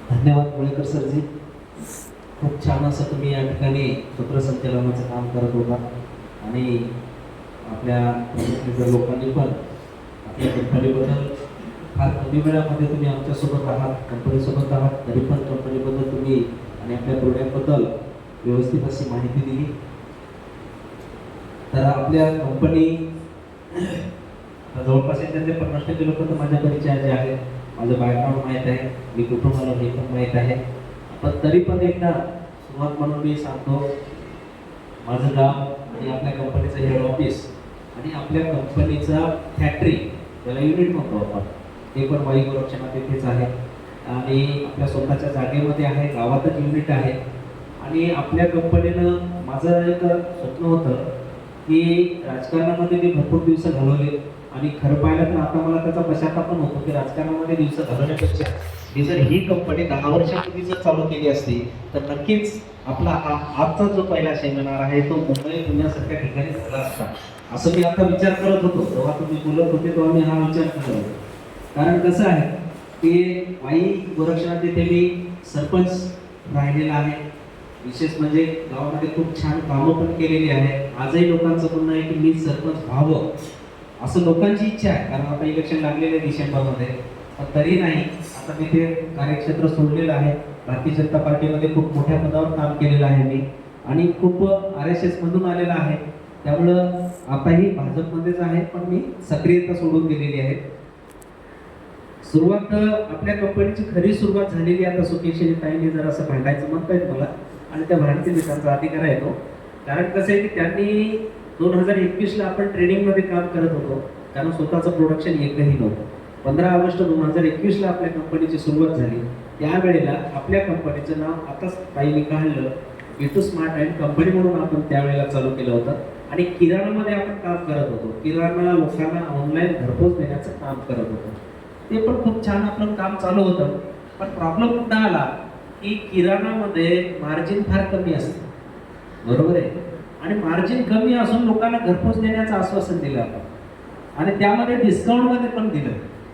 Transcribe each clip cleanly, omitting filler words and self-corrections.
धन्यवाद गोळेकर सरजी. खूप छान असं तुम्ही या ठिकाणी सूत्रसंचालनाचं काम करत होता आणि आपल्या प्रमुख लोकांनी पण आपल्या कंपनीबद्दल फार कमी वेळामध्ये तुम्ही आमच्यासोबत आहात, कंपनीसोबत आहात, तरी पण कंपनीबद्दल तुम्ही आणि आपल्या प्रोडक्टबद्दल व्यवस्थित अशी माहिती दिली. तर आपल्या कंपनी जवळपास त्याचे 50% लोक तर माझ्या परिचयाचे आहेत. माझं बॅकग्राऊंड माहीत आहे, मी कुठून आलो हे पण माहीत आहे. पण तरी पण एकदा सुरुवात म्हणून मी सांगतो, माझं गाव आणि आपल्या कंपनीचं हेड ऑफिस आणि आपल्या कंपनीचा फॅक्टरी, त्याला युनिट म्हणतो आपण, ते पण वाई गोरक्षणात येथेच आहे आणि आपल्या स्वतःच्या जागेमध्ये आहे, गावातच युनिट आहे. आणि आपल्या कंपनीनं माझं एक स्वप्न होतं की राजकारणामध्ये मी भरपूर दिवस घालवले आणि खरं पाहिलं तर आता मला त्याचा पश्चाताप पण होतो की राजकारणामध्ये दिवस घालवण्यापेक्षा मी जर ही कंपनी 10 वर्षापूर्वी जर चालू केली असती तर नक्कीच आपला आजचा जो पहिला सेमिनार आहे तो मुंबई पुण्यासारख्या ठिकाणी झाला असता, असं मी आता विचार करत होतो. जेव्हा तुम्ही बोलत होते तेव्हा मी हा विचार करत होतो. कारण कसं आहे की वाई गोरक्षणात तिथे मी सरपंच राहिलेला आहे. विशेष म्हणजे गावामध्ये खूप छान कामं पण केलेली आहे. आजही लोकांचं म्हणणं आहे की मी सरपंच व्हावं असं लोकांची इच्छा आहे, कारण आता इलेक्शन लागलेलं आहे डिसेंबरमध्ये. पण तरी नाही, आता मी ते कार्यक्षेत्र सोडलेलं आहे. भारतीय जनता पार्टीमध्ये खूप मोठ्या पदावर काम केलेलं आहे मी आणि खूप RSS मधून आलेला आहे. त्यामुळं आताही भाजपमध्येच आहे, पण मी सक्रियता सोडून दिलेली आहे. सुरुवात आपल्या कंपनीची खरी सुरुवात झालेली आता सुकेश ताईंनी जर असं भांडायचं म्हणतायत मला आणि त्या भांडतील मी, त्यांचा अधिकार आहे तो. कारण कसं आहे की त्यांनी 2021ला आपण ट्रेनिंगमध्ये काम करत होतो, कारण स्वतःचं प्रोडक्शन एकही नव्हतं. 15 ऑगस्ट 2021ला आपल्या कंपनीची सुरुवात झाली. त्यावेळेला आपल्या कंपनीचं नाव आताच ताईंनी काढलं, B2 स्मार्ट अँड कंपनी म्हणून आपण त्यावेळेला चालू केलं होतं आणि किराणामध्ये आपण काम करत होतो. किराणा लोकांना ऑनलाईन घरपोच देण्याचं काम करत होतो. ते पण खूप छान आपलं काम चालू होतं. पण प्रॉब्लेम कुठं आला की किराणामध्ये मार्जिन फार कमी असतं, बरोबर आहे. आणि मार्जिन कमी असून लोकांना घरपोच देण्याचं आश्वासन दिलं आपण आणि त्यामध्ये डिस्काउंटमध्ये पण दिलं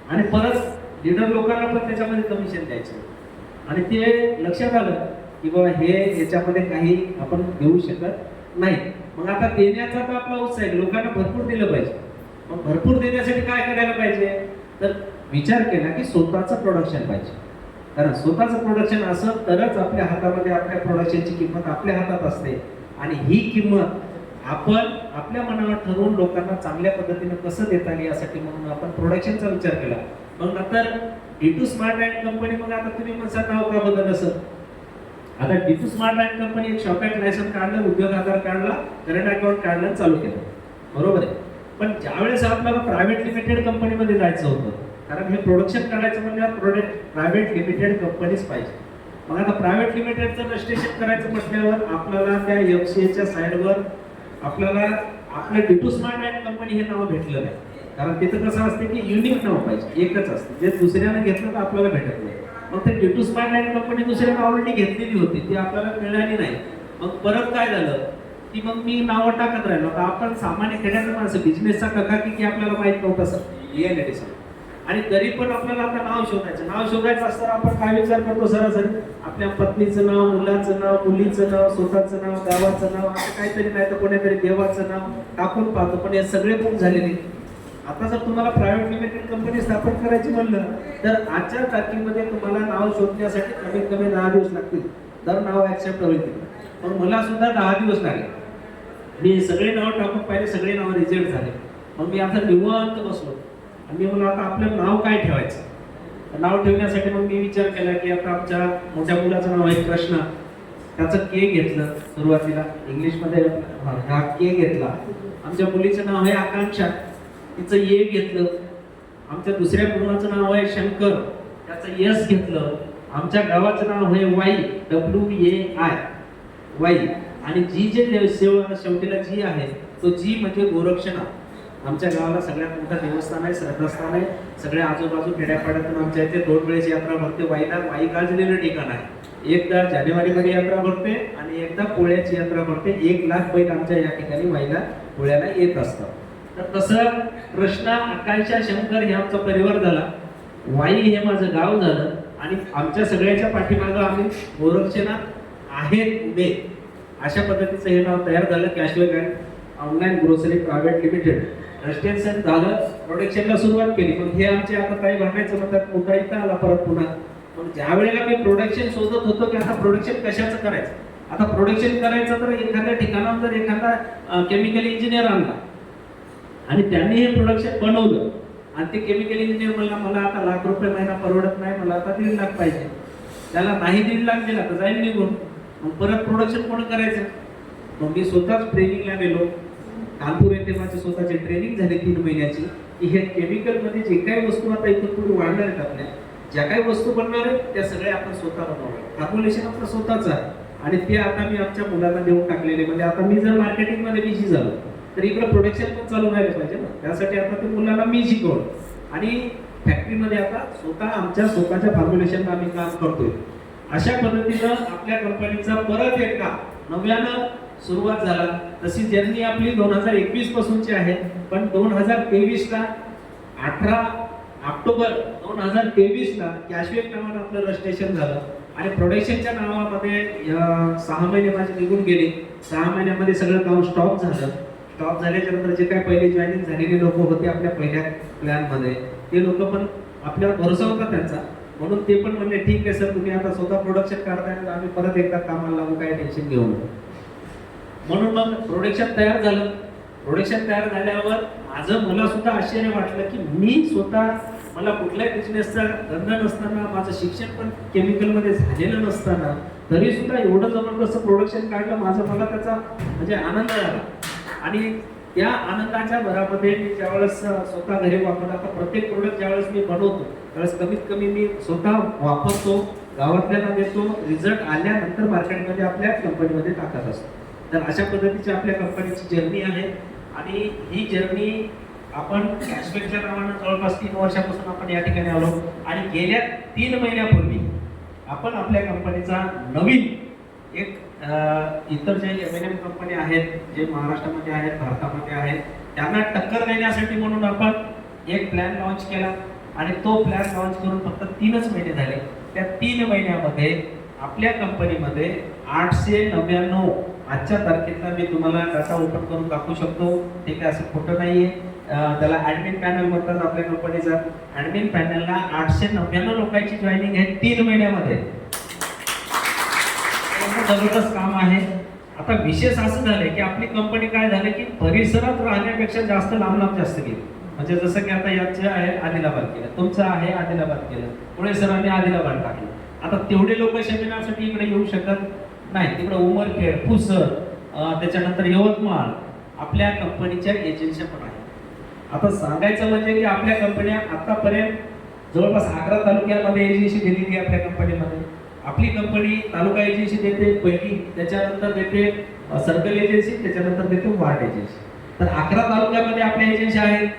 आणि परत लीडर लोकांना पण त्याच्यामध्ये कमिशन द्यायचं आणि ते लक्षात आलं की बाबा हे याच्यामध्ये काही आपण देऊ शकत नाही. मग आता देण्याचा तर आपला उत्साह आहे, लोकांना भरपूर दिलं पाहिजे. मग भरपूर देण्यासाठी काय करायला पाहिजे, तर विचार केला की स्वतःचं प्रोडक्शन पाहिजे. कारण स्वतःचं प्रोडक्शन असं तरच आपल्या हातामध्ये आपल्या प्रोडक्शनची किंमत आपल्या हातात असते आणि ही किंमत आपण आपल्या मनावर ठरवून लोकांना चांगल्या पद्धतीने कसं देता येईल यासाठी म्हणून आपण प्रोडक्शनचा विचार केला. मग नंतर D2 स्मार्ट अँड कंपनी. मग आता तुम्ही म्हणता नाव का बदल असं, आता D2 स्मार्ट अँड कंपनी एक शॉप लायसन काढलं, उद्योग आधार काढला, करंट अकाउंट काढलं, चालू केलं, बरोबर आहे. पण ज्यावेळेस आपल्याला प्रायव्हेट लिमिटेड कंपनीमध्ये जायचं होतं, कारण हे प्रोडक्शन करायचं म्हणजे प्रायव्हेट लिमिटेड कंपनीच पाहिजे. मग आता प्रायव्हेट लिमिटेडचं रजिस्ट्रेशन करायचं म्हटल्यावर आपल्याला त्या FCAच्या साईडवर आपल्याला आपलं D2 स्मार्ट अँड कंपनी हे नाव भेटलं नाही. कारण तिथं कसं असते की युनिक नाव पाहिजे, एकच असते, जे दुसऱ्याने घेतलं तर आपल्याला भेटत नाही. मग ते D2 स्मार्ट अँड कंपनी दुसऱ्याने ऑलरेडी घेतलेली होती, ती आपल्याला मिळाली नाही. मग परत काय झालं की मग मी नावं टाकत राहिलो. आता आपण सामान्य खेड्याचं माणसं, बिझनेसचा कथा की आपल्याला माहित नव्हतं सर आणि तरी पण आपल्याला आता नाव शोधायचं असताना आपण काय विचार करतो, सरासरी आपल्या पत्नीचं नाव, मुलाचं नाव, मुलीचं नाव, स्वतःचं नाव, गावाचं नाव, असं काहीतरी नाही तर कोणीतरी देवाचं नाव टाकून पाहतो. पण हे सगळे बुक झालेले. आता जर तुम्हाला प्रायव्हेट लिमिटेड कंपनी स्थापन करायची म्हणलं तर आजच्या तारखेमध्ये तुम्हाला नाव शोधण्यासाठी कमीत कमी 10 दिवस लागतील. तर नाव ऍक्सेप्ट होईल. पण मला सुद्धा 10 दिवस लागले. मी सगळे नाव टाकून पाहिले, सगळे नाव रिजेक्ट झाले. मग मी आता निवांत बसलो आणि मी म्हणलं आता आपलं नाव काय ठेवायचं. नाव ठेवण्यासाठी मग मी विचार केला की आता आमच्या मोठ्या मुलाचं नाव आहे कृष्णा, त्याचं K घेतलं सुरुवातीला, इंग्लिशमध्ये हा K घेतला. आमच्या मुलीचं नाव आहे आकांक्षा, तिचं A घेतलं. आमच्या दुसऱ्या मुलाचं नाव आहे शंकर, त्याचं S घेतलं. आमच्या गावाचं नाव आहे वाई, WAI, वाई. आणि जी जे शेवटीला जी आहे तो जी म्हणजे गोरक्षनाथ. आमच्या गावाला सगळ्यात मोठं देवस्थान आहे, श्रद्धास्थान आहे. सगळ्या आजूबाजू खेड्यापाड्यातून आमच्या इथे 2 वेळेस यात्रा भरते. वाईला वाई गाजलेलं ठिकाण आहे. एकदा जानेवारीमध्ये यात्रा भरते आणि एकदा पोळ्याची यात्रा भरते. 1 लाख बैल आमच्या या ठिकाणी वाईला पोळ्याला येत असतात. तर तसं कृष्णा, आकांक्षा, शंकर हे आमचा परिवार झाला. वाई हे माझं गाव झालं आणि आमच्या सगळ्याच्या पाठीमागं आम्ही गोरक्षनाथ आहेत उभे, अशा पद्धतीचं हे नाव तयार झालं. Cashback and online grocery private limited registration झालं, प्रोडक्शनला सुरुवात केली. मग हे आमचे आता काही भागायचं म्हणतात मुद्दा इथं आला परत पुन्हा. मग ज्या वेळेला मी प्रोडक्शन शोधत होतो की आता प्रोडक्शन कशाचं करायचं, आता प्रोडक्शन करायचं तर एखाद्या ठिकाणावर जर एखादा केमिकल इंजिनियर आणला आणि त्यांनी हे प्रोडक्शन बनवलं आणि ते केमिकल इंजिनियर म्हणला मला आता ₹1,00,000 महिना परवडत नाही, मला आता 1,50,000 पाहिजे, त्याला नाही 1,50,000 दिला तर जाईल निघून. मग परत प्रोडक्शन कोण करायचं? मग मी स्वतःच ट्रेनिंगला गेलो. कानपूर येथे माझी स्वतःची ट्रेनिंग झाली 3 महिन्याची की हे केमिकलमध्ये जे काही वस्तू आता इथून पुढे वाढणार आहेत, आपल्या ज्या काही वस्तू बनणार आहेत त्या सगळ्या आपण स्वतः बनवणार. फॉर्म्युलेशन आपलं स्वतःच आहे आणि ते आता मी आमच्या मुलांना देऊन टाकलेले. म्हणजे आता मी जर मार्केटिंगमध्ये बिझी झालो तर इकडे प्रोडक्शन पण चालू राहिलं पाहिजे ना, त्यासाठी आता ते मुलांना मी शिकवलं आणि फॅक्टरीमध्ये आता स्वतः आमच्या स्वतःच्या फॉर्म्युलेशनला आम्ही काम करतोय. अशा पद्धतीनं आपल्या कंपनीचा परत एकदा नव्यानं सुरुवात झाला. तशी जर्नी आपली 2021 पासूनची आहे, पण 2023ला 18 ऑक्टोबर 2023ला कॅशबॅक नावानं आपलं रजिस्ट्रेशन झालं आणि प्रोडक्शनच्या नावामध्ये 6 महिने माझे निघून गेले. 6 महिन्यामध्ये सगळं काम स्टॉप झालं. स्टॉप झाल्याच्या नंतर जे काही पहिले जॉईनिंग झालेले लोक होते आपल्या पहिल्या प्लॅनमध्ये, ते लोक पण आपल्याला भरोसा होता त्यांचा, म्हणून ते पण म्हणले ठीक आहे सर, तुम्ही आता स्वतः प्रोडक्शन करताय, आम्ही परत एकदा कामाला लागू, काही टेन्शन घेऊ नका. म्हणून मग प्रोडक्शन तयार झालं. प्रोडक्शन तयार झाल्यावर मला सुद्धा आश्चर्य वाटलं की मी स्वतः, मला कुठल्याही बिझनेसचा धंदा नसताना, माझं शिक्षण पण केमिकलमध्ये झालेलं नसताना, तरी सुद्धा एवढं जबरदस्त प्रोडक्शन काढलं. मला त्याचा म्हणजे आनंद झाला आणि त्या आनंदाच्या भरामध्ये मी ज्यावेळेस स्वतः घरी वापरतो, आता प्रत्येक प्रोडक्ट ज्यावेळेस मी बनवतो त्यावेळेस कमीत कमी मी स्वतः वापरतो, गावातल्याला देतो, रिझल्ट आल्यानंतर मार्केटमध्ये आपल्या कंपनीमध्ये टाकत असतो. तर अशा पद्धतीची आपल्या कंपनीची जर्नी आहे आणि ही जर्नी आपण कॅशबॅकच्या नावानं जवळपास 3 वर्षापासून आपण या ठिकाणी आलो आणि गेल्या 3 महिन्यापूर्वी आपण आपल्या कंपनीचा नवीन एक इतर जे M&M कंपनी आहेत, जे महाराष्ट्रामध्ये आहेत, भारतामध्ये आहेत, त्यांना टक्कर देण्यासाठी म्हणून आपण एक प्लॅन लॉन्च केला आणि तो प्लॅन लॉन्च करून फक्त 3च महिने झाले. त्या 3 महिन्यामध्ये आपल्या कंपनीमध्ये 899, आजच्या तारखेला मी तुम्हाला डाटा ओपन करून दाखवू शकतो, ठीक आहे, असं खोटं नाहीये. त्याला ॲडमिन पॅनल म्हणतात आपल्या कंपनीचा. ॲडमिन पॅनलला 899 लोकांची जॉईनिंग आहे 3 महिन्यामध्ये. जबरदस्त काम आहे. आता विशेष असं झालंय की आपली कंपनी काय झाली की परिसरात राहण्यापेक्षा जास्त लांब जास्त गेली. म्हणजे जसं की आता याचं आहे आदिलाबाद केलं, तुमचं आहे आदिलाबाद केलं, पुणे सरांनी आदिलाबाद टाकलं. आता तेवढे लोक सेमिनारसाठी इकडे येऊ शकत नाही, तिकडे उमरखेड, पुसद, त्याच्यानंतर यवतमाळ आपल्या कंपनीच्या एजन्सी पण आहेत. आता सांगायचं म्हणजे की आपल्या कंपन्या आतापर्यंत जवळपास 11 तालुक्यामध्ये एजन्सी दिलेली आहे आपल्या कंपनीमध्ये. आपली कंपनी तालुका एजन्सी देते पहिली, त्याच्यानंतर देते सर्कल एजन्सी, त्याच्यानंतर देते वार्ड एजन्सी. तर 11 तालुक्यामध्ये आपल्या एजन्सी आहेत.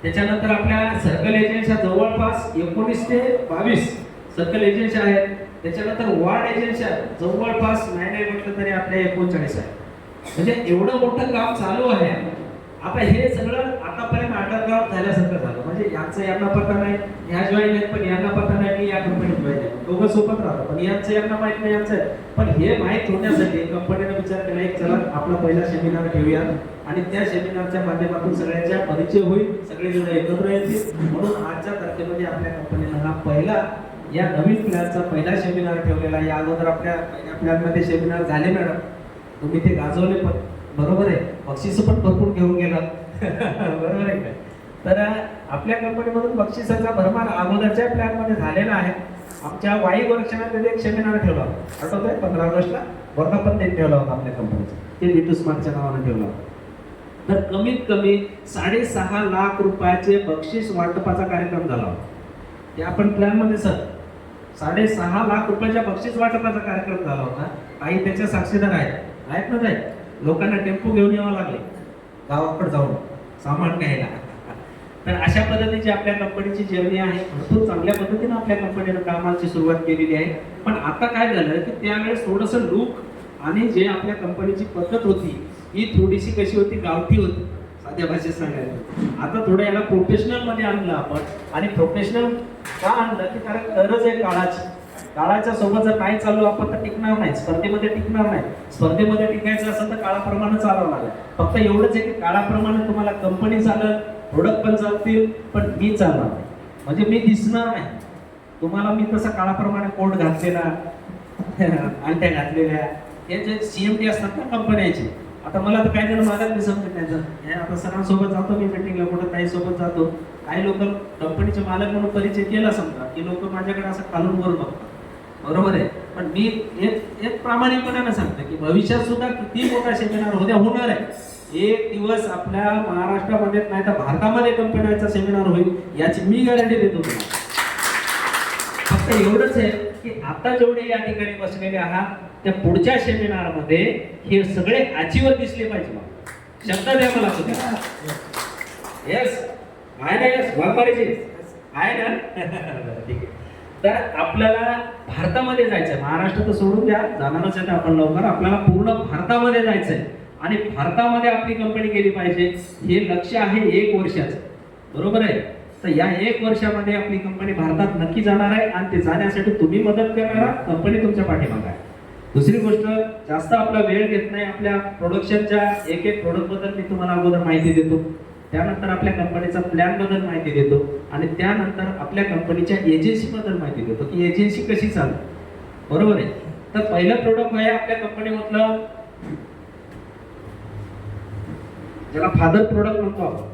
त्याच्यानंतर आपल्या सर्कल एजन्सी जवळपास 19 ते 22 सर्कल एजन्सी आहेत. त्याच्यानंतर वार्ड एजन्सी जवळपास नाही म्हटलं तरी आपल्या 39 आहे. म्हणजे एवढं मोठं काम चालू आहे. आता हे सगळं आतापर्यंत अंडरग्राउंड झाल्यासारखं झालं. म्हणजे यांना पत्ता नाही, ह्या जॉईन आहेत पण यांना पत्ता नाही, मी या कंपनीत जॉईन आहे, दोघं सोबत राहतो पण यांना माहित नाही यांचं. पण हे माहीत होण्यासाठी कंपनीने विचार केला एक चला आपला पहिला सेमिनार घेऊया आणि त्या सेमिनारच्या माध्यमातून सगळ्यांच्या परिचय होईल, सगळेजण एकत्र येतील. म्हणून आजच्या तारखेमध्ये आपल्या कंपनीनं हा पहिला या नवीन प्लॅनचा पहिला सेमिनार ठेवलेला. या अगोदर आपल्या प्लॅनमध्ये सेमिनार झाले मॅडम, तुम्ही ते गाजवले पण, बरोबर आहे, बक्षीस पण भरपूर घेऊन गेला बरोबर आहे का. तर आपल्या कंपनीमधून बक्षिसाचा भरमार अगोदरच्या प्लॅनमध्ये झालेला आहे. आमच्या वाई गोरक्षणात एक सेमिनार ठेवला, आठवतंय 15 ऑगस्टला वर्धापन दिन ठेवला होता आपल्या कंपनीचा, ते लिटू स्मार्टच्या नावानं ठेवला. तर कमीत कमी 6.5 लाख रुपयाचे बक्षीस वाटपाचा कार्यक्रम झाला होता. ते आपण प्लॅनमध्ये सर 6.5 लाख रुपयाच्या बक्षीस वाटपाचा कार्यक्रम झाला होता. काही त्याच्या साक्षीदार आहेत ना ताई, लोकांना टेम्पो घेऊन यावं लागले गावाकडे जाऊन सामान घ्यायला. तर अशा पद्धतीची आपल्या कंपनीची जर्नी आहे. भरपूर चांगल्या पद्धतीने आपल्या कंपनीनं कामाची सुरुवात केलेली आहे. पण आता काय झालं की त्यावेळेस थोडंसं लूक आणि जे आपल्या कंपनीची पद्धत होती ही थोडीशी कशी होती, गावठी होती. साध्या भाषेत सांगायचं. आता थोडं याला प्रोफेशनल मध्ये आणलं आपण. आणि प्रोफेशनल का आणलं की कारण गरज आहे काळाची. काळाच्या सोबत जर नाही चाललो आपण तर टिकणार नाही, स्पर्धेमध्ये टिकणार नाही. स्पर्धेमध्ये टिकायचं असेल तर काळाप्रमाणे चालावं लागेल. फक्त एवढंच आहे की काळाप्रमाणे तुम्हाला कंपनी चालेल, प्रोडक्ट पण चालतील, पण मी चालणार नाही. म्हणजे मी दिसणार नाही तुम्हाला. मी तसा काळाप्रमाणे कोट घातलेला, अंगठ्या घातलेल्या, हे जे CMT असतात ना कंपन्याचे. आता मला तर काही जण माझ्या समजत नाही. हे आता सरांसोबत जातो मी मीटिंगला, कुठं काही सोबत जातो, काही लोक कंपनीचे मालक म्हणून परिचय केला समजा की लोक माझ्याकडे असं खालून वर बघतात. बरोबर आहे. पण मी एक प्रामाणिकपणाने सांगतो की भविष्यात सुद्धा किती मोठा सेमिनार उद्या होणार आहे. एक दिवस आपल्या महाराष्ट्रामध्ये नाही तर भारतामध्ये कंपन्यांचा सेमिनार होईल याची मी गॅरंटी देतो तुम्हाला. फक्त एवढंच आहे की आता जेवढे या ठिकाणी बसलेले आहात त्या पुढच्या सेमिनार मध्ये हे सगळे अचीवर दिसले पाहिजे. मला शब्द द्या मला सुद्धा. येस आहे ना? येस वापारीची आहे ना? ठीक आहे. तर आपल्याला भारतामध्ये जायचंय. महाराष्ट्र तर सोडून द्या, जाणारच आहे आपण लवकर. आपल्याला पूर्ण भारतामध्ये जायचंय आणि भारतामध्ये आपली कंपनी केली पाहिजे. हे लक्ष्य आहे 1 वर्षाचं. बरोबर आहे. तर या 1 वर्षामध्ये आपली कंपनी भारतात नक्की जाणार आहे आणि ते जाण्यासाठी तुम्ही मदत करणार, कंपनी तुमच्या पाठीमागे आहे. दुसरी गोष्ट, जास्त आपला वेळ घेत नाही. आपल्या प्रोडक्शनच्या एक प्रोडक्ट बद्दल मी तुम्हाला अगोदर माहिती देतो. त्यानंतर आपल्या कंपनीचा प्लॅन बद्दल माहिती देतो आणि त्यानंतर आपल्या कंपनीच्या एजन्सी बद्दल माहिती देतो की एजन्सी कशी चालते. बरोबर आहे. तर पहिलं प्रोडक्ट आहे आपल्या कंपनीमधलं, ज्याला फादर प्रोडक्ट म्हणतो आपण.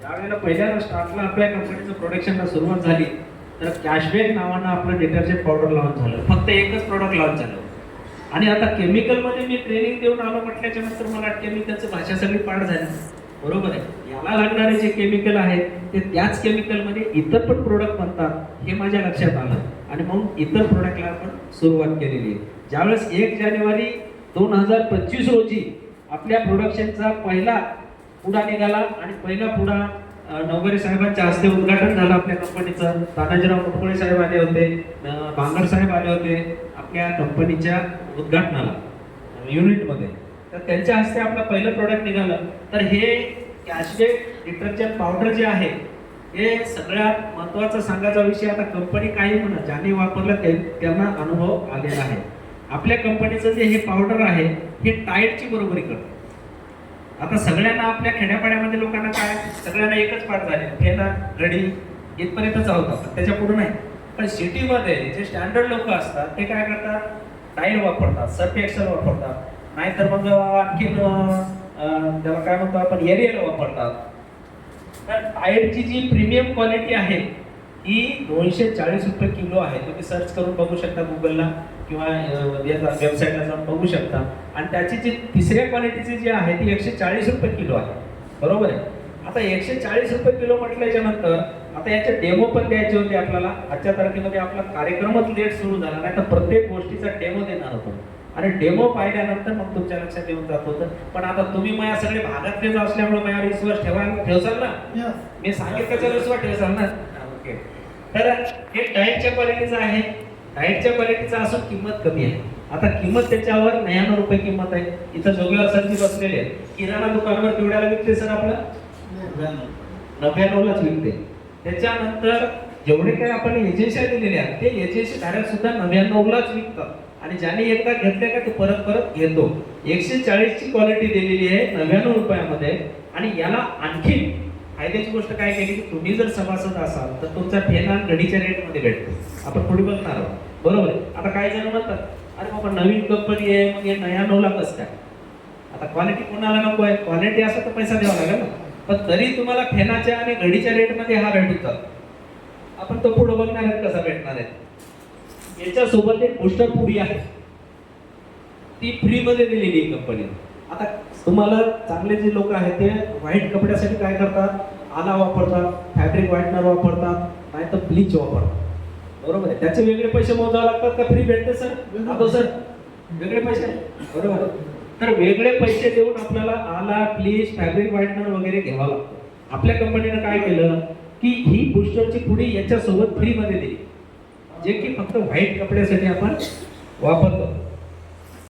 ज्यावेळेला पहिल्या स्टार्टला आपल्या कंपनीचं प्रोडक्शनला सुरुवात झाली तर कॅशबॅक नावानं आपलं डिटर्जंट पावडर लॉन्च झालं. फक्त एकच प्रोडक्ट लॉन्च झालं. आणि आता केमिकलमध्ये मी ट्रेनिंग देऊन आलो म्हटल्याच्या नंतर मला केमिकलची भाषा सगळी पाठ झाली. बरोबर आहे. याला लागणारे जे केमिकल आहेत ते त्याच केमिकलमध्ये इतर पण प्रोडक्ट बनतात हे माझ्या लक्षात आलं आणि म्हणून इतर प्रोडक्टला आपण सुरुवात केलेली आहे. ज्यावेळेस 1 जानेवारी 2025 रोजी आपल्या प्रोडक्शनचा पहिला पुढा निघाला आणि पहिला पुढा नवघरे साहेबांच्या हस्ते उद्घाटन झालं आपल्या कंपनीचं. तानाजीराव मुटकुळे साहेब आले होते, बांगर साहेब आले होते आपल्या कंपनीच्या उद्घाटनाला युनिटमध्ये. तर त्यांच्या हस्ते आपलं पहिलं प्रोडक्ट निघालं. तर हे कॅशबॅक डिटर्जंट पावडर जे आहे हे सगळ्यात महत्त्वाचा सांगायचा विषय. आता कंपनी काही म्हणा, ज्यांनी वापरलं त्यांना अनुभव आलेला आहे. आपल्या कंपनीचं जे हे पावडर आहे हे टाईडची बरोबरी करतं. आता सगळ्यांना आपल्या खेड्यापाड्यामध्ये लोकांना काय, सगळ्यांना एकच पाठ झाले, फेना गडी इथपर्यंतच आहोत आपण, त्याच्या पुढे नाही. पण सिटीमध्ये जे स्टँडर्ड लोक असतात ते काय करतात, टाईड वापरतात, सर्फ एक्सेल वापरतात, नाहीतर मग आणखीन त्याला काय म्हणतो आपण एरियल वापरतात. तर टाईडची जी प्रीमियम क्वालिटी आहे ही 240 रुपये किलो आहे. तुम्ही सर्च करून बघू शकता गुगलला किंवा वेबसाईटला जाऊन बघू शकता. आणि त्याची जी तिसऱ्या क्वालिटीची जी आहे ती 140 रुपये किलो आहे. बरोबर आहे. आता 140 रुपये किलो म्हटल्याच्या नंतर आता याचे डेमो पण द्यायचे होते आपल्याला. आजच्या तारखेमध्ये आपला कार्यक्रमच लेट सुरू झाला, नाही तर प्रत्येक गोष्टीचा डेमो देणार होतो आणि डेमो पाहिल्यानंतर मग तुमच्या लक्षात येऊन जात होतं. पण आता तुम्ही माझ्या सगळे भागातलेच असल्यामुळे माझ्यावर विश्वास ठेवसाल ना, मी सांगितलं विश्वास ठेवसाल ना. ओके. तर हे डाएटच्या क्वालिटीचं आहे. डाएटच्या क्वालिटीचं असून किंमत कमी आहे. आता किंमत त्याच्यावर 99 रुपये किंमत आहे. इथं जोगेवर सरजी बसलेले आहेत. किराणा दुकानावर केवढ्याला विकते सर आपलं? 99लाच विकते. त्याच्यानंतर जेवढे काही आपण एजन्सी दिलेले आहेत ते एजन्सी धारक सुद्धा 99लाच विकतात आणि ज्याने एकदा घेतले का तो परत परत घेतो. 140 ची क्वालिटी दिलेली आहे 99 रुपयामध्ये. आणि याला आणखी फायद्याची गोष्ट काय केली की तुम्ही जर सभासद असाल तर तुमचा फेना गडीच्या रेटमध्ये भेटतो. आपण पुढे बघणार आहोत. बरोबर आहे. आता काही जण म्हणतात अरे बाबा नवीन कंपनी आहे मग हे 99ला कसं काय. आता क्वालिटी कोणाला नको आहे, क्वालिटी असं तर पैसा द्यावा लागेल ना. पण तरी तुम्हाला फेनाच्या आणि घडीच्या रेटमध्ये हा भेटतो. आपण तो पुढे बघणार आहे कसा भेटणार आहे. याच्यासोबत एक बूस्टर पुडी आहे, ती फ्री मध्ये दिलेली आहे कंपनीने. आता तुम्हाला चांगले जे लोक आहेत ते व्हाईट कपड्यासाठी काय करतात, आला वापरतात, फॅब्रिक व्हाईटनर वापरतात, नाही तर ब्लीच वापरतात. बरोबर आहे. त्याचे वेगळे पैसे मोजावे लागतात का फ्री भेटते सर? आता सर वेगळे पैसे. बरोबर. तर वेगळे पैसे देऊन आपल्याला आला, ब्लीच, फॅब्रिक व्हाईटनर वगैरे घ्यावा लागतो. आपल्या कंपनीने काय केलं की ही बूस्टरची पुडी याच्यासोबत फ्री मध्ये दिली, जे की फक्त व्हाईट कपड्यासाठी आपण वापरतो.